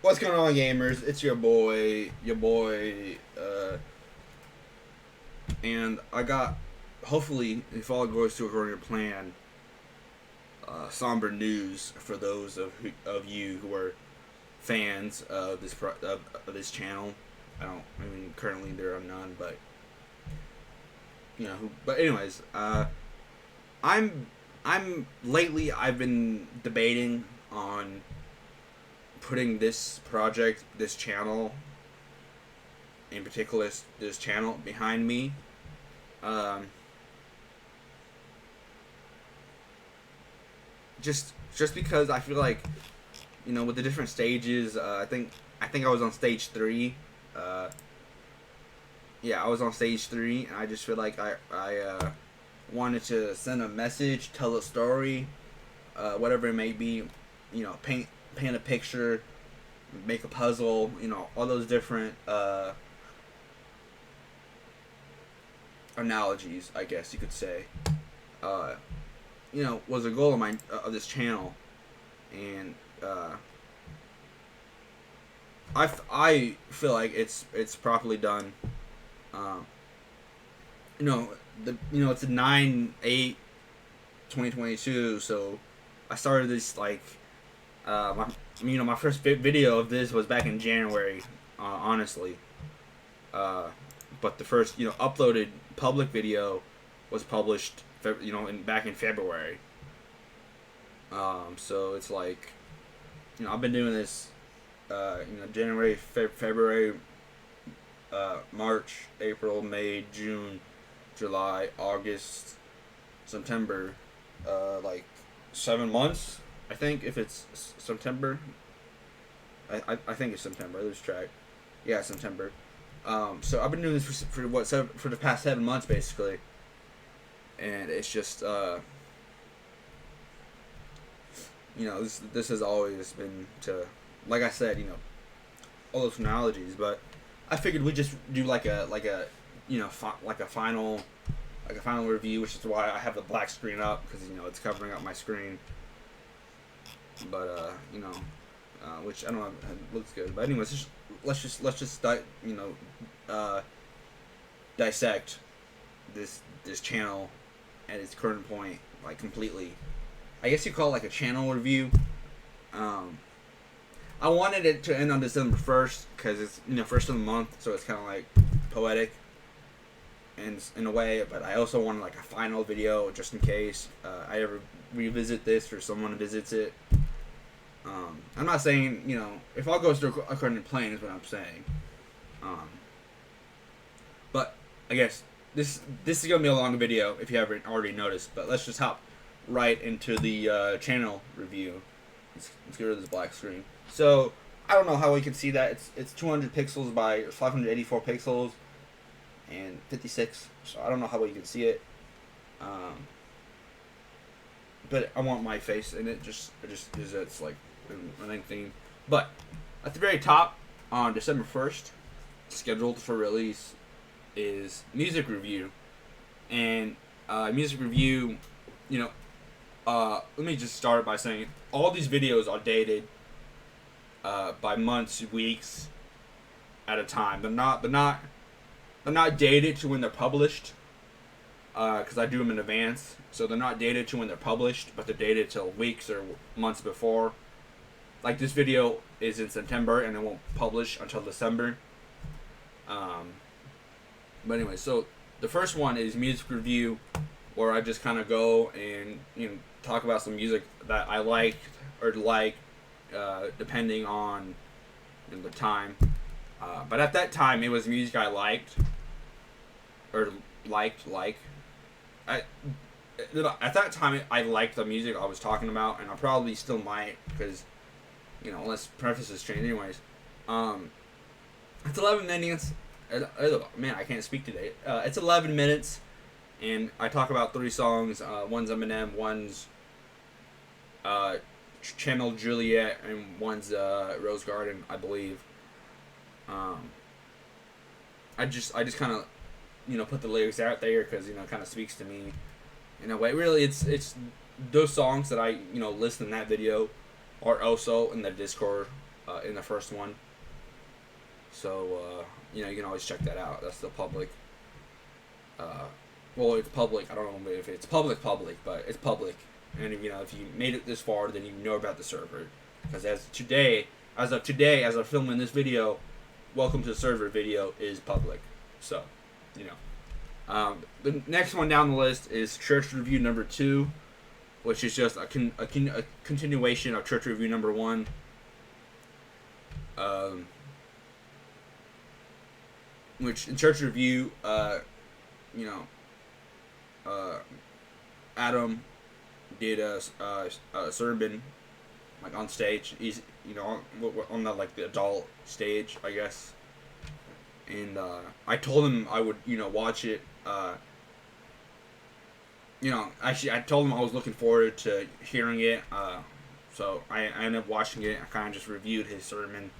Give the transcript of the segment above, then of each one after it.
What's going on, gamers? It's your boy, and I got, hopefully, if all goes to according to plan, somber news for those of you who are fans of of this channel. I mean, currently there are none, but But anyways, I'm, lately I've been debating on putting this channel in particular, this channel behind me. Um, just because I feel like, with the different stages, I think I was on stage 3. Uh, yeah, I was on stage 3, and I just feel like I wanted to send a message, tell a story, whatever it may be. Paint a picture, make a puzzle. All those different analogies, I guess you could say. Uh, was a goal of mine, of this channel, and I feel like it's properly done. Um, it's a 9/8/2022, so I started this like my first video of this was back in January, honestly. But the first uploaded public video was published back in February. So it's like I've been doing this January, February, March, April, May, June, July, August, September, like 7 months. I think if it's September, I think it's September. I lose track. Yeah, September. So I've been doing this for the past 7 months basically, and it's just this has always been to, like I said, all those analogies, but I figured we'd just do like a final review, which is why I have the black screen up, because it's covering up my screen. But which I don't know, it looks good. But anyways, let's just dissect this channel at its current point, like completely. I guess you call it like a channel review. I wanted it to end on December 1st because it's first of the month, so it's kind of like poetic, and in a way. But I also wanted like a final video just in case I ever revisit this or someone visits it. I'm not saying if all goes according to plan is what I'm saying. But I guess this is gonna be a long video if you haven't already noticed. But let's just hop right into the channel review. Let's get rid of this black screen. So I don't know how we can see that. It's 200 pixels by 584 pixels and 56. So I don't know how well you can see it. But I want my face in it. Just it's like a main theme. But at the very top, on December 1st, scheduled for release, is music review. And music review, let me just start by saying all these videos are dated by months, weeks at a time. They're not dated to when they're published, because I do them in advance. So they're not dated to when they're published, but they're dated till weeks or months before. Like this video is in September and it won't publish until December. But anyway, so the first one is music review, where I just kind of go and talk about some music that I liked or like, depending on the time. But at that time, it was music I liked or liked. At that time, I liked the music I was talking about, and I probably still might, because unless prefaces change. Anyways, it's 11 minutes. Man, I can't speak today. It's 11 minutes, and I talk about 3 songs. One's Eminem, one's Channel Juliet, and one's Rose Garden, I believe. I just kind of put the lyrics out there because it kind of speaks to me in a way. Really, it's those songs that I list in that video are also in the Discord in the first one. So you can always check that out. That's the public. Well, it's public. I don't know if it's public, but it's public. And if you made it this far, then you know about the server. Because as of today, as I'm filming this video, welcome to the server video is public. So, the next one down the list is Church Review number 2, which is just a continuation of Church Review number 1. Which in Church Review, Adam did a sermon like on stage. He's on the adult stage, I guess. And I told him I would watch it. Actually, I told him I was looking forward to hearing it. So I ended up watching it. I kind of just reviewed his sermon,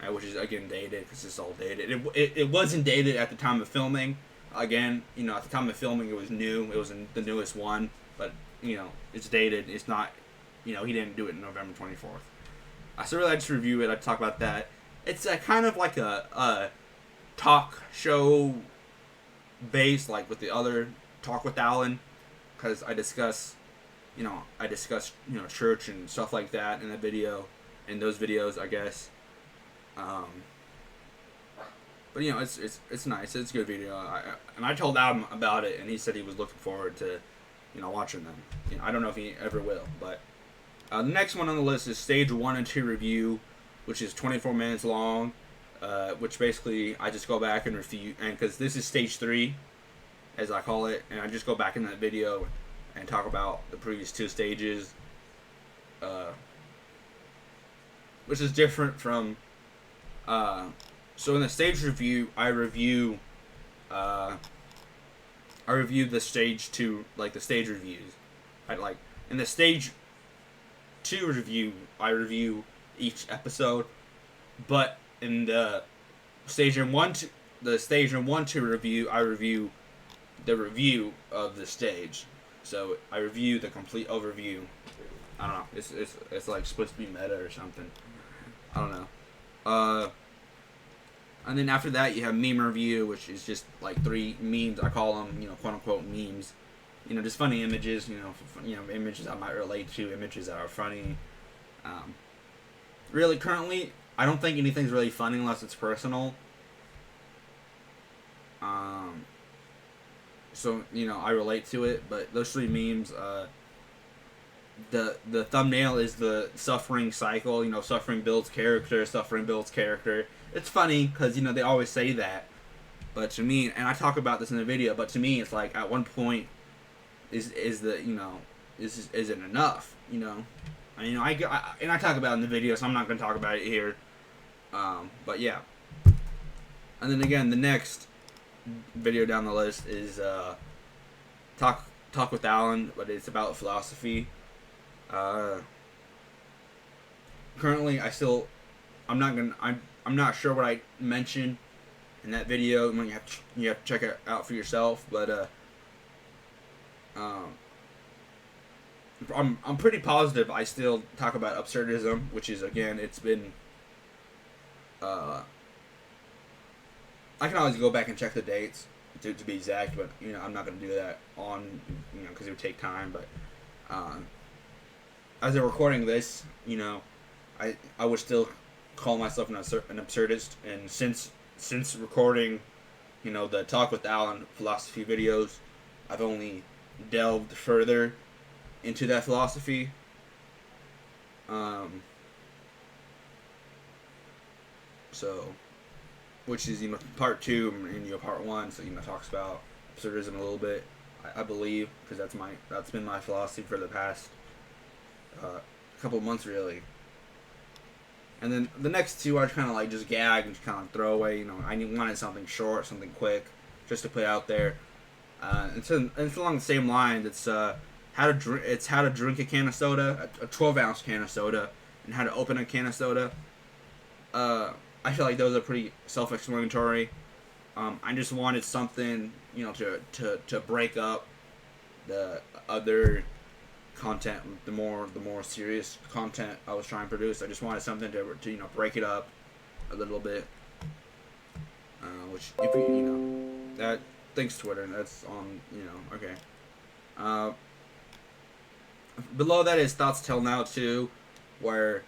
which is again dated because it's all dated. It wasn't dated at the time of filming. Again, at the time of filming, it was new. It was the newest one, but it's dated. It's not, he didn't do it November 24th. So really, I just review it. I talk about that. It's kind of like a talk show base, like with the other Talk with Alan, because I discuss church and stuff like that in those videos, I guess. But it's nice. It's a good video. I told Adam about it, and he said he was looking forward to watching them. I don't know if he ever will, but the next one on the list is Stage 1 and 2 review, which is 24 minutes long. Which basically I just go back and review, and because this is Stage 3, as I call it, and I just go back in that video and talk about the previous 2 stages, which is different from. So in the stage review, I review the stage 2, like the stage reviews. In the stage 2 review, I review each episode, but in the stage 1-2 review, I review the review of the stage. So I review the complete overview. I don't know. It's like supposed to be meta or something. I don't know. And then after that, you have meme review, which is just like 3 memes. I call them, quote unquote memes. Just funny images. Images I might relate to, images that are funny. Really, currently, I don't think anything's really funny unless it's personal. So I relate to it. But those 3 memes, the thumbnail is the suffering cycle. Suffering builds character. Suffering builds character. It's funny because they always say that, but to me, and I talk about this in the video, but to me, it's like at one point, is it enough? I talk about it in the video, so I'm not going to talk about it here. But yeah, and then again, the next video down the list is talk with Alan, but it's about philosophy. Currently, I'm not sure what I mentioned in that video. You have to check it out for yourself. But I'm pretty positive I still talk about absurdism, which is again it's been. I can always go back and check the dates to be exact, but I'm not going to do that on because it would take time. But as I'm recording this, I would still call myself an absurdist, and since recording the Talk with Alan philosophy videos, I've only delved further into that philosophy. So which is part 2 and part 1, so talks about absurdism a little bit, I believe, because that's been my philosophy for the past couple months really. And then the next 2 I kind of just gag and just kind of throw away. I wanted something short, something quick, just to put out there. It's along the same lines. It's how to drink a can of soda, a 12-ounce can of soda, and how to open a can of soda. I feel like those are pretty self-explanatory. I just wanted something, to break up the other content, the more serious content I was trying to produce. I just wanted something to break it up a little bit. Which if that thanks Twitter, that's on okay. Below that is thoughts till now too, where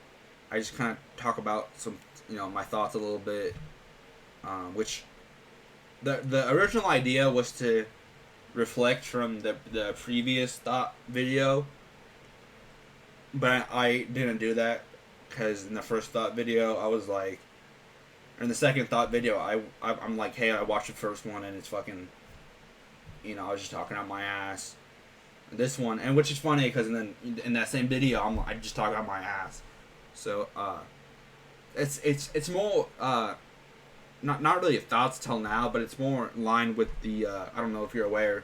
I just kind of talk about some my thoughts a little bit, which the original idea was to reflect from the previous thought video, but I didn't do that because in the first thought video I was like, or in the second thought video I'm like, hey, I watched the first one and it's fucking, I was just talking out my ass. This one, and which is funny because in that same video I just talk out my ass. So it's more not really thoughts till now, but it's more in line with the I don't know if you're aware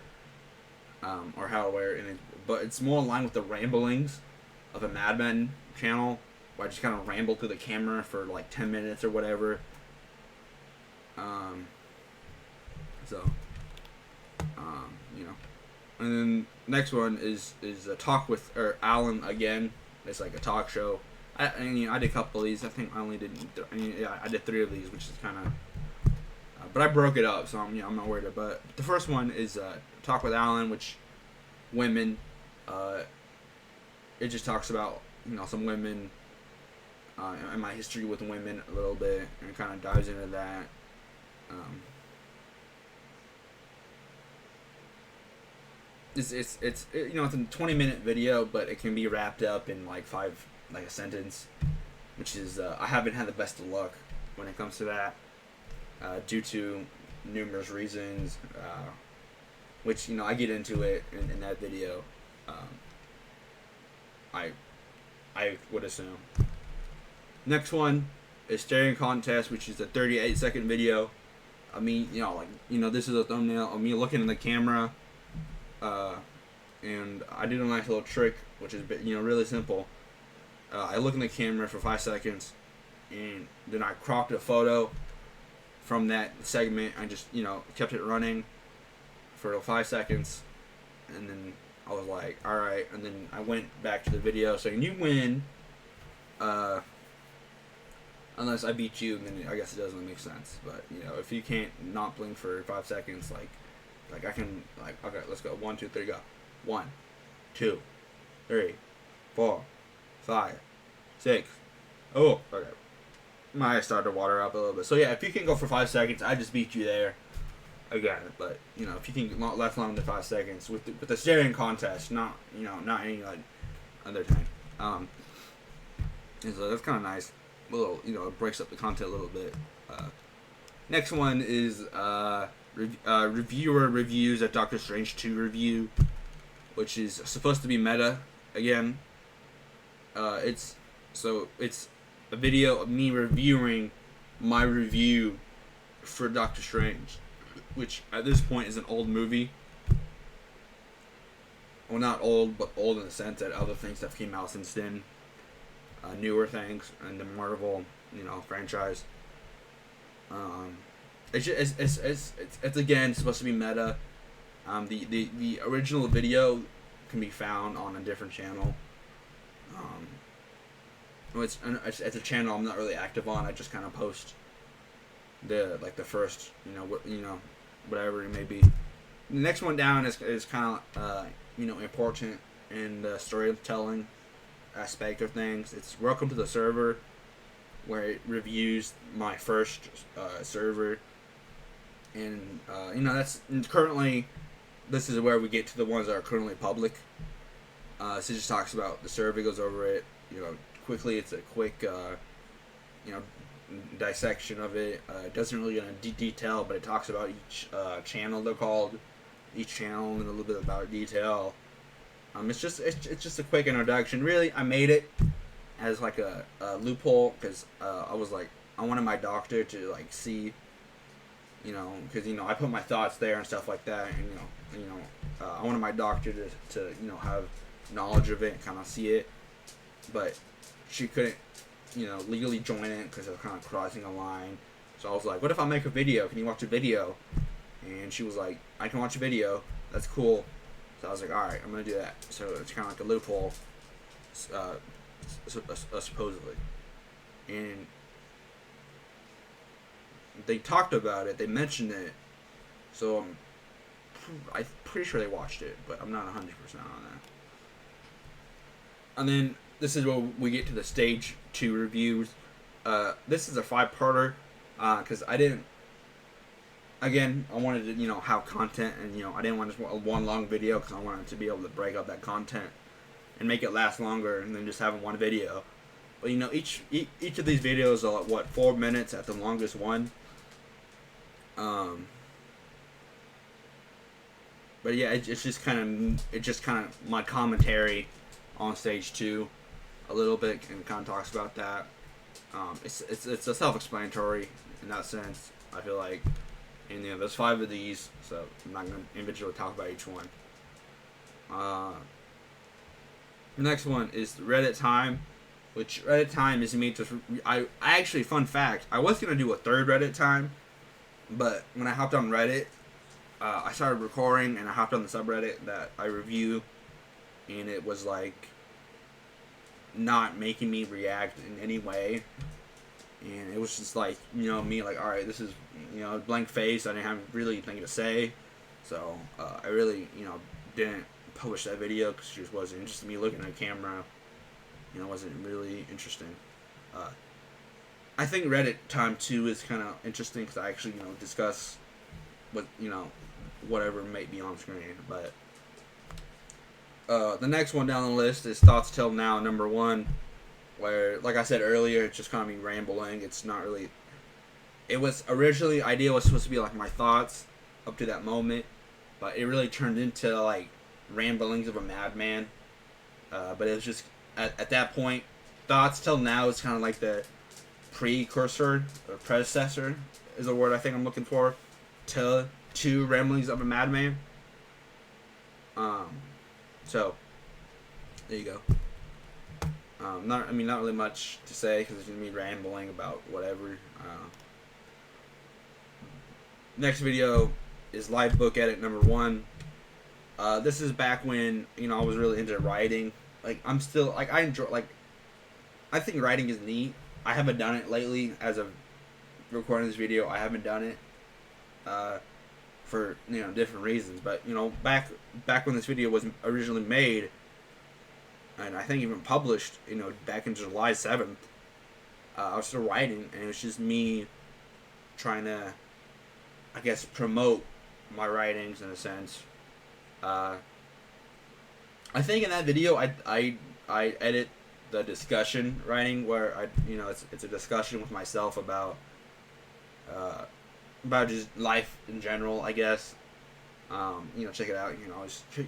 or how aware in it, but it's more in line with the ramblings of a Mad Men channel where I just kind of ramble through the camera for like 10 minutes or whatever. And then next one is a talk with Alan again. It's like a talk show. I did a couple of these. I think I only did. I did 3 of these, which is kind of. But I broke it up, so I'm not worried about it. But the first one is talk with Alan, which women. It just talks about some women and my history with women a little bit, and kind of dives into that. It's a 20-minute video, but it can be wrapped up in like a sentence, which is I haven't had the best of luck when it comes to that, due to numerous reasons, which I get into it in that video. I would assume. Next one is staring contest, which is a 38-second video. I mean, this is a thumbnail of me looking in the camera. And I did a nice little trick, which is really simple. I look in the camera for 5 seconds, and then I cropped a photo from that segment. I just kept it running for 5 seconds, and then I was like, all right. And then I went back to the video saying, you win, unless I beat you. And then I guess it doesn't make sense. But if you can't not blink for 5 seconds, like I can, okay, let's go. 1, 2, 3, go. 1, 2, 3, 4, 5, 6. Oh, okay. My eyes started to water up a little bit. So yeah, if you can go for 5 seconds, I just beat you there. Again, but if you can last longer than 5 seconds with the staring contest, not any other time. And so that's kind of nice. A little, it breaks up the content a little bit. Next one is reviewer reviews a Doctor Strange 2 review, which is supposed to be meta again. It's a video of me reviewing my review for Doctor Strange, which at this point is an old movie. Well, not old, but old in the sense that other things that came out since then, newer things in the Marvel franchise. It's again supposed to be meta. The original video can be found on a different channel. It's a channel I'm not really active on. I just kind of post the first whatever it may be. The next one down is kind of important in the storytelling aspect of things. It's Welcome to the Server, where it reviews my first server. And that's currently, this is where we get to the ones that are currently public. So it just talks about the server, goes over it quickly. It's a quick dissection of it. It doesn't really go into detail, but it talks about each channel they're called, each channel, and a little bit about detail. It's just a quick introduction. Really, I made it as like a loophole because I was like, I wanted my doctor to see, because I put my thoughts there and stuff like that, and I wanted my doctor to have knowledge of it and kind of see it, but she couldn't legally join it because it was kind of crossing a line. So I was like, what if I make a video? Can you watch a video? And she was like, I can watch a video. That's cool. So I was like, all right, I'm gonna do that. So it's kind of like a loophole, supposedly, and they talked about it. They mentioned it. So I'm pretty sure they watched it, but I'm not 100% on that. And then this is where we get to the stage 2 reviews. This is a 5-parter because I didn't. Again, I wanted to have content, and I didn't want just one long video because I wanted to be able to break up that content and make it last longer, and then just having one video. But each of these videos are like, 4 minutes at the longest one. But yeah, it's just kind of my commentary on stage 2 a little bit, and kind of talks about that. It's a self-explanatory in that sense. I feel like, and there's 5 of these, so I'm not gonna individually talk about each one. The next one is Reddit time, which Reddit time is me just I actually, fun fact, I was gonna do a third Reddit time, but when I hopped on Reddit, I started recording, and I hopped on the subreddit that I review, and it was like not making me react in any way, and it was just like me like, all right, this is blank face. I didn't have really anything to say, so I really didn't publish that video because it just wasn't interested in me looking at a camera. Wasn't really interesting. I think Reddit time 2 is kind of interesting because I actually discuss what whatever may be on screen. But the next one down the list is Thoughts Till Now, number 1, where, like I said earlier, it's just kind of me rambling. It's not really. It was originally, idea was supposed to be like my thoughts up to that moment, but it really turned into like ramblings of a madman. But it was just at that point, Thoughts Till Now is kind of like the precursor or predecessor is the word I think I'm looking for to Ramblings of a Madman. So there you go. Not really much to say because it's just me rambling about whatever. Next video is Live Book Edit number 1. This is back when I was really into writing. Like, I'm still like, I enjoy, like, I think writing is neat. I haven't done it lately as of recording this video. I haven't done it for different reasons. But back when this video was originally made, and I think even published, back in July 7th, I was still writing, and it was just me trying to, I guess, promote my writings in a sense. I think in that video I edit the discussion writing where it's a discussion with myself about just life in general, I guess. Check it out.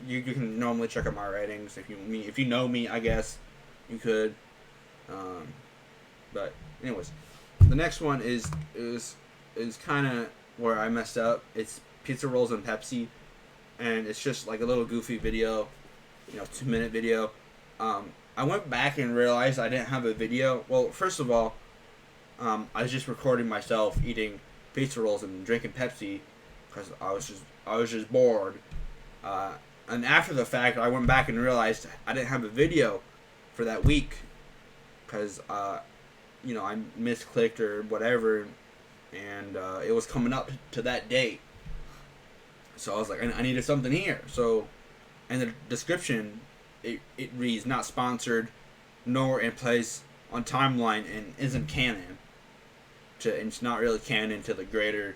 You can normally check out my writings if you know me, I guess you could. But anyways, the next one is kind of where I messed up. It's pizza rolls and Pepsi, and it's just like a little goofy video, 2-minute video. I went back and realized I didn't have a video. Well, first of all, I was just recording myself eating pizza rolls and drinking Pepsi because I was just bored. And after the fact, I went back and realized I didn't have a video for that week because I misclicked or whatever, and it was coming up to that date. So I was like, I needed something here. So in the description, it reads, not sponsored, nor in place on timeline, and isn't canon. And it's not really canon to the greater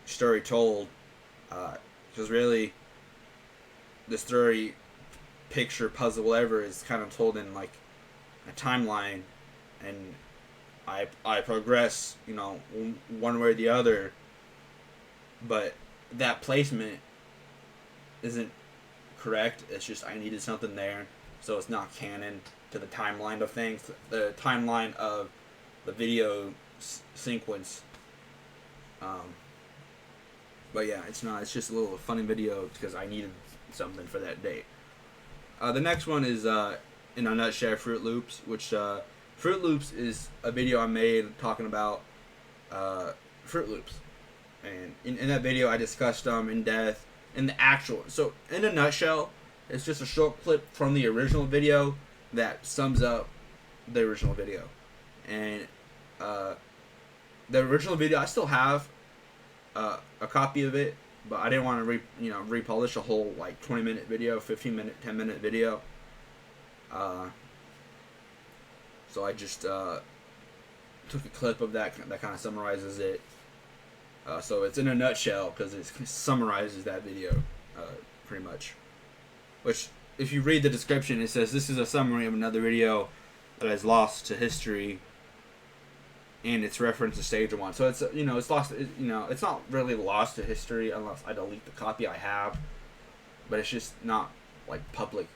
story told. Because really, the story, picture, puzzle, whatever, is kind of told in like a timeline, and I progress, one way or the other, but that placement isn't correct. It's just I needed something there, so it's not canon to the timeline of things, the timeline of the video sequence. But yeah, it's not. It's just a little funny video because I needed something for that date. The next one is in a nutshell, Fruit Loops, which Fruit Loops is a video I made talking about Fruit Loops, and in that video I discussed them in depth. In the actual, so in a nutshell, It's just a short clip from the original video that sums up the original video. And the original video, I still have a copy of it, but I didn't want to republish a whole like 20-minute video, 15-minute, 10-minute video. So I just took a clip of that kind of summarizes it. So it's in a nutshell because it summarizes that video pretty much. Which, if you read the description, it says this is a summary of another video that is lost to history, and it's referenced to stage 1. So it's it's lost. It's not really lost to history unless I delete the copy I have, but it's just not like public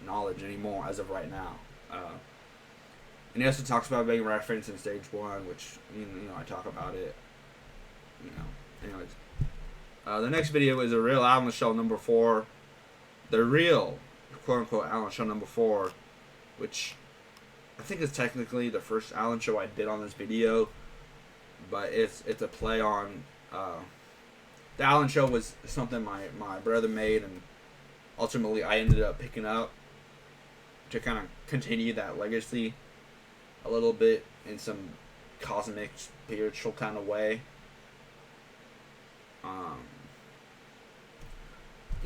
knowledge anymore as of right now. And he also talks about being referenced in stage 1, which I talk about it. Anyways, the next video is a real Allen Show number 4, the real quote unquote Allen Show number 4, which I think is technically the first Allen Show I did on this video, but it's a play on the Allen Show was something my brother made, and ultimately I ended up picking up to kind of continue that legacy a little bit in some cosmic spiritual kind of way.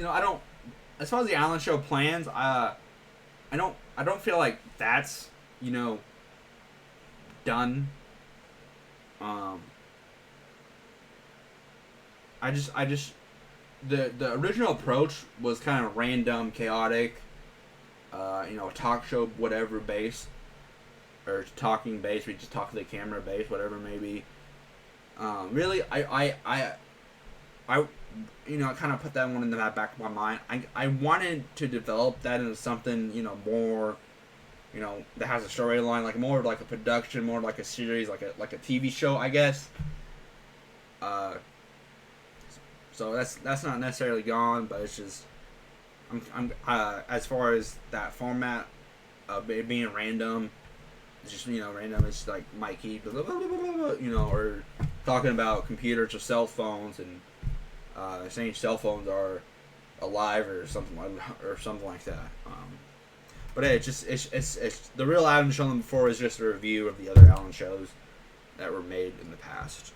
I don't, as far as the Allen Show plans, I don't feel like that's done. I just the original approach was kind of random, chaotic, talk show whatever base, or talking base, we just talk to the camera base, whatever it may be. Really, I kind of put that one in the back of my mind. I wanted to develop that into something, more, that has a storyline, like more like a production, more like a series, like a TV show, I guess. So that's not necessarily gone, but it's just, I'm as far as that format of it being random, it's just, random. It's like Mikey, blah, blah, blah, blah, blah, or talking about computers or cell phones, and saying cell phones are alive or something like that. But hey, it's the real Allen Show number 4 is just a review of the other Allen Shows that were made in the past.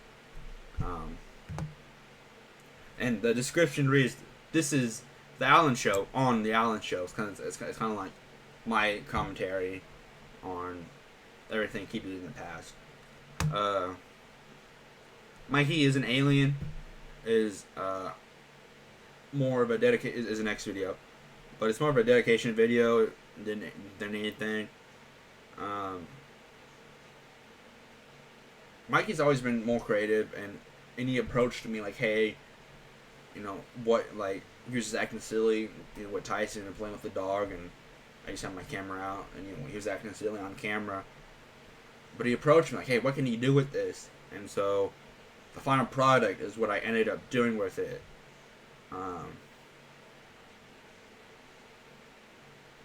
And the description reads, "This is the Allen Show on the Allen Show." It's kind of like my commentary on everything he did in the past. Mikey is an alien is more of a dedication is the next video, but it's more of a dedication video than anything. Mikey's always been more creative, and he approached me like, hey, what, like, he was just acting silly, with Tyson and playing with the dog, and I just had my camera out, and he was acting silly on camera, but he approached me like, hey, what can you do with this? And so the final product is what I ended up doing with it.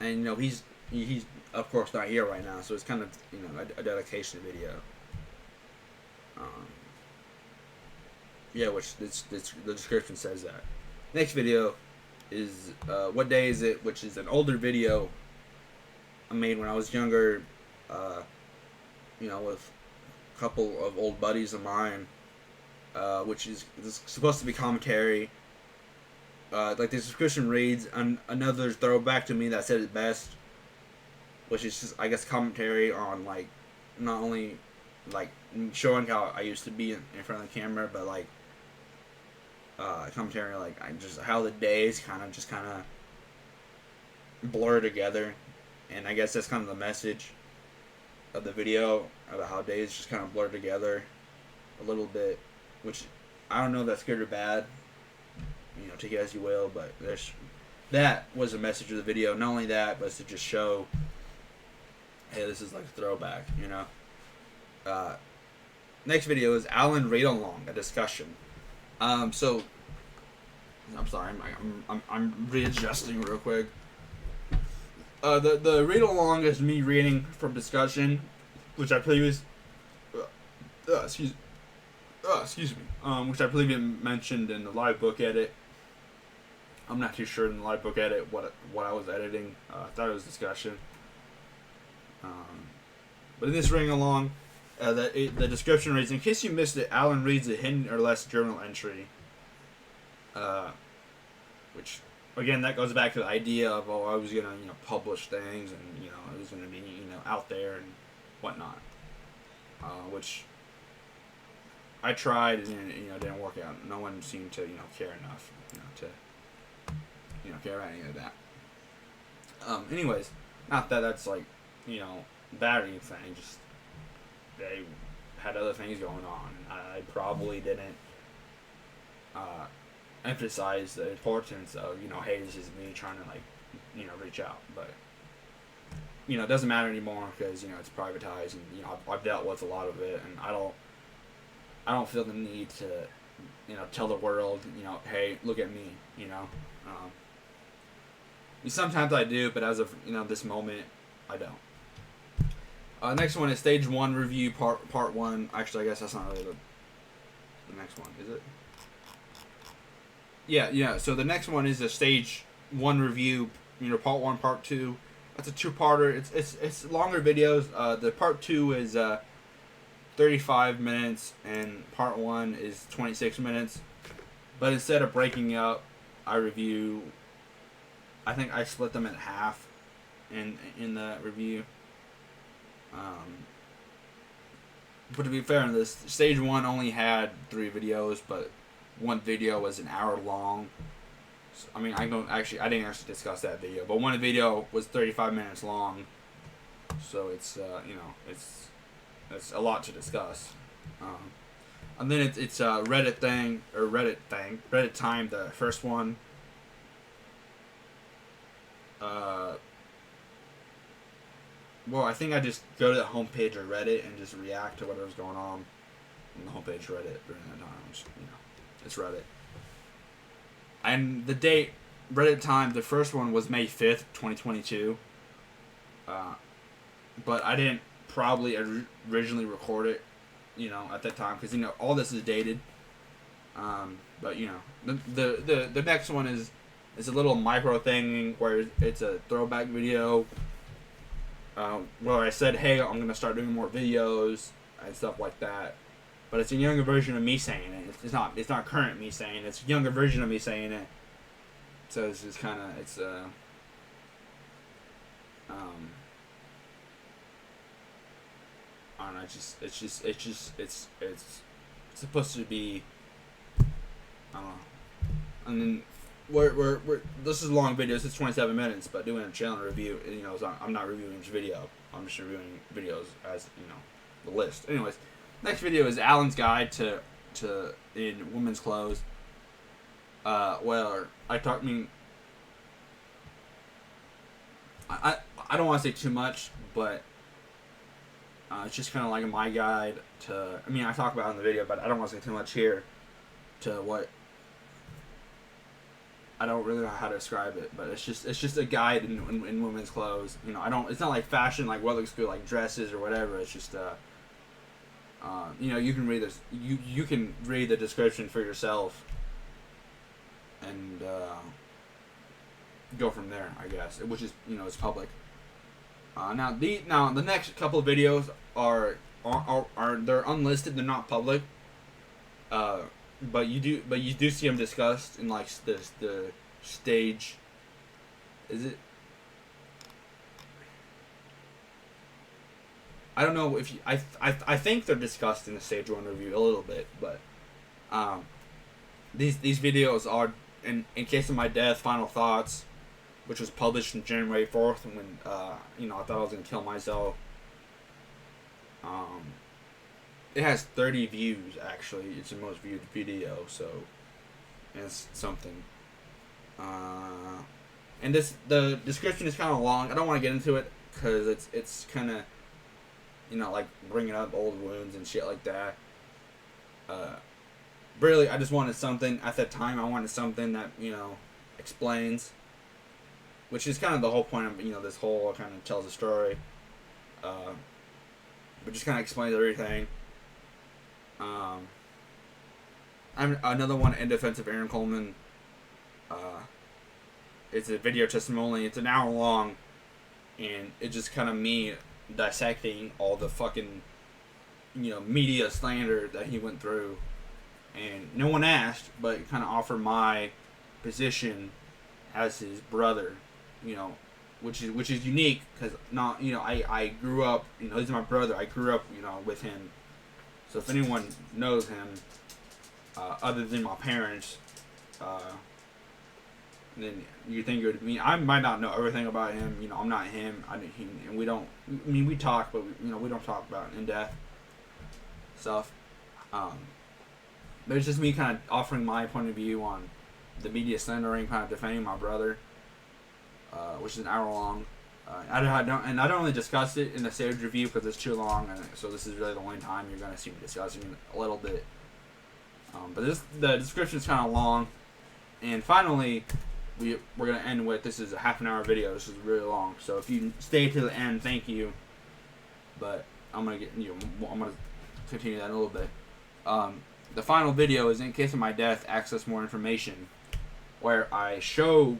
And he's of course not here right now, so it's kind of a dedication video. Which the description says that. Next video is What Day Is It, which is an older video I made when I was younger, with a couple of old buddies of mine, which is supposed to be commentary. Like the description reads, another throwback to me that said it best, which is just, I guess, commentary on, like, not only, like, showing how I used to be in front of the camera, but, like, commentary, like, how the days kind of blur together. And I guess that's kind of the message of the video, about how days just kind of blur together a little bit, which I don't know if that's good or bad, take it as you will, but that was the message of the video. Not only that, but to just show, hey, this is like a throwback, Next video is Alan Read Along, a discussion. So I'm sorry, I'm readjusting real quick. The read along is me reading from discussion, which I believe excuse me, which I believe it mentioned in the live book edit. I'm not too sure in the live book edit what I was editing. I thought it was discussion. But in this ring along, the description reads, in case you missed it, Alan reads a hidden or less journal entry. Which, again, that goes back to the idea of, I was going to, publish things and, it was going to be, out there and whatnot. Which I tried and, it didn't work out. No one seemed to, care enough, to, care about any of that. Anyways, not that that's like, bad or anything, just they had other things going on. I probably didn't emphasize the importance of, hey, this is me trying to, like, reach out. But, it doesn't matter anymore because, it's privatized and, I've dealt with a lot of it, and I don't feel the need to, tell the world, hey, look at me, sometimes I do, but as of, this moment, I don't. Next one is Stage 1 Review, Part 1. Actually, I guess that's not really the next one, is it? Yeah, so the next one is a Stage 1 Review, Part 1, Part 2. That's a two-parter. It's longer videos. The Part 2 is 35 minutes, and Part 1 is 26 minutes. But instead of breaking up, I think I split them in half in the review. But to be fair in this, Stage 1 only had 3 videos, but one video was an hour long. So, I didn't actually discuss that video, but one video was 35 minutes long. So it's it's a lot to discuss. And then it's Reddit time, the first one. Well, I think I just go to the homepage of Reddit and just react to whatever's going on the homepage of Reddit during that time. It's Reddit. And the date, Reddit time, the first one was May 5th, 2022. But I didn't probably originally record it, at that time, because, all this is dated. But, the next one is a little micro thing where it's a throwback video. Where I said, hey, I'm going to start doing more videos and stuff like that. But it's a younger version of me saying it. It's not current me saying it. It's a younger version of me saying it. So it's just kind of, it's I don't know, it's supposed to be, I don't know. And then we're this is long videos. It's 27 minutes, but doing a channel review, I'm not reviewing each video. I'm just reviewing videos as the list. Anyways, next video is Alan's guide to in women's clothes. Well, I don't want to say too much, but it's just kind of like my guide to. I talk about it in the video, but I don't want to say too much here. To what. I don't really know how to describe it, but it's just a guide in women's clothes. It's not like fashion, like what looks good, like dresses or whatever. It's just you can read this. You can read the description for yourself, and go from there, I guess. Which is it's public. Now the next couple of videos are they're unlisted. They're not public. But you do see them discussed in like the stage. Is it? I don't know if I think they're discussed in the Stage 1 review a little bit, but these videos are in case of my death, final thoughts, which was published on January 4th when I thought I was gonna kill myself. It has 30 views, actually. It's the most viewed video, so it's something. And the description is kind of long. I don't want to get into it because it's kind of, like bringing up old wounds and shit like that. Really, I just wanted something at that time. I wanted something that explains, which is kind of the whole point of this whole kind of tells a story. But just kind of explains everything. I'm another one in defense of Aaron Coleman. It's a video testimony. It's an hour long, and it's just kind of me dissecting all the fucking, media slander that he went through, and no one asked, but kind of offer my position as his brother, which is unique because not I grew up, he's my brother. I grew up with him, so if anyone knows him, other than my parents, then you think it would be me. I might not know everything about him. I'm not him. And we don't. I mean, we talk, but we don't talk about in depth stuff. But it's just me kind of offering my point of view on the media slandering, kind of defending my brother, which is an hour long. I don't really discuss it in the stage review because it's too long, and so this is really the only time you're gonna see me discussing it a little bit. But the description is kind of long, and finally, we're gonna end with, this is a half an hour video. This is really long, so if you stay to the end, thank you. But I'm gonna I'm gonna continue that in a little bit. The final video is in case of my death, access more information, where I show,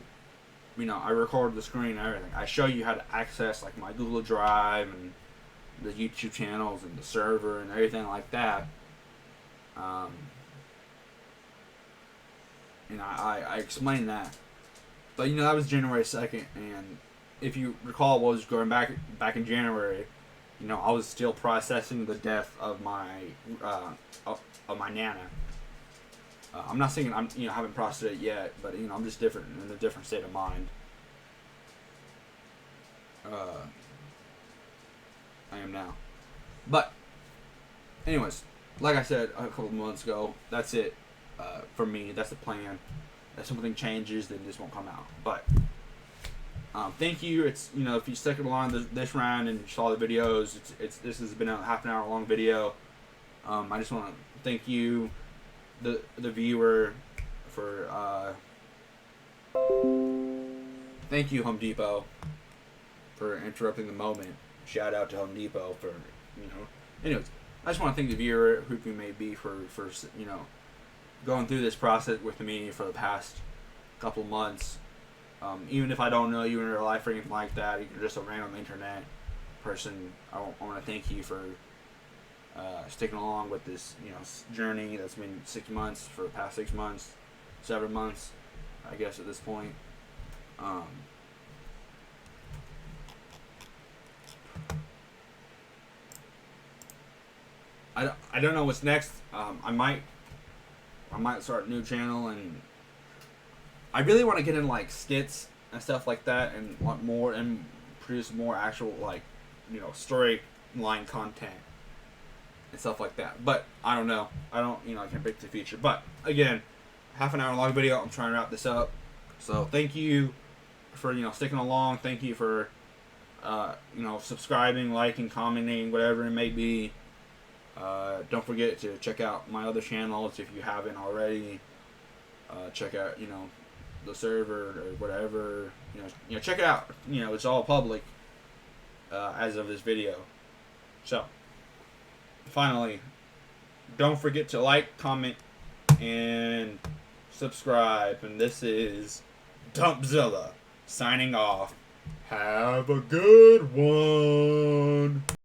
I record the screen and everything. I show you how to access like my Google Drive and the YouTube channels and the server and everything like that. I explained that. But that was January 2nd, and if you recall what was going back in January, I was still processing the death of my nana. I'm not saying I'm haven't processed it yet, but I'm just different, in a different state of mind. I am now. But anyways, like I said a couple of months ago, that's it for me. That's the plan. If something changes, then this won't come out. But thank you. It's if you stuck along this round and saw the videos, this has been a half an hour long video. I just want to thank you, the viewer, for thank you, Home Depot, for interrupting the moment. Shout out to Home Depot for Anyways, I just want to thank the viewer, who you may be, for going through this process with me for the past couple months. Even if I don't know you in real life or anything like that, you're just a random internet person, I want to thank you for sticking along with this journey that's been 6 months, for the past 6 months, 7 months, I guess at this point. I don't know what's next. I might start a new channel, and I really want to get in like skits and stuff like that, and want more and produce more actual storyline content and stuff like that. But I don't know. I can't predict the future. But again, half an hour long video. I'm trying to wrap this up. So thank you for sticking along. Thank you for subscribing, liking, commenting, whatever it may be. Don't forget to check out my other channels if you haven't already. Check out the server or whatever. Check it out. It's all public as of this video. So finally, don't forget to like, comment, and subscribe. And this is Dumpzilla signing off. Have a good one.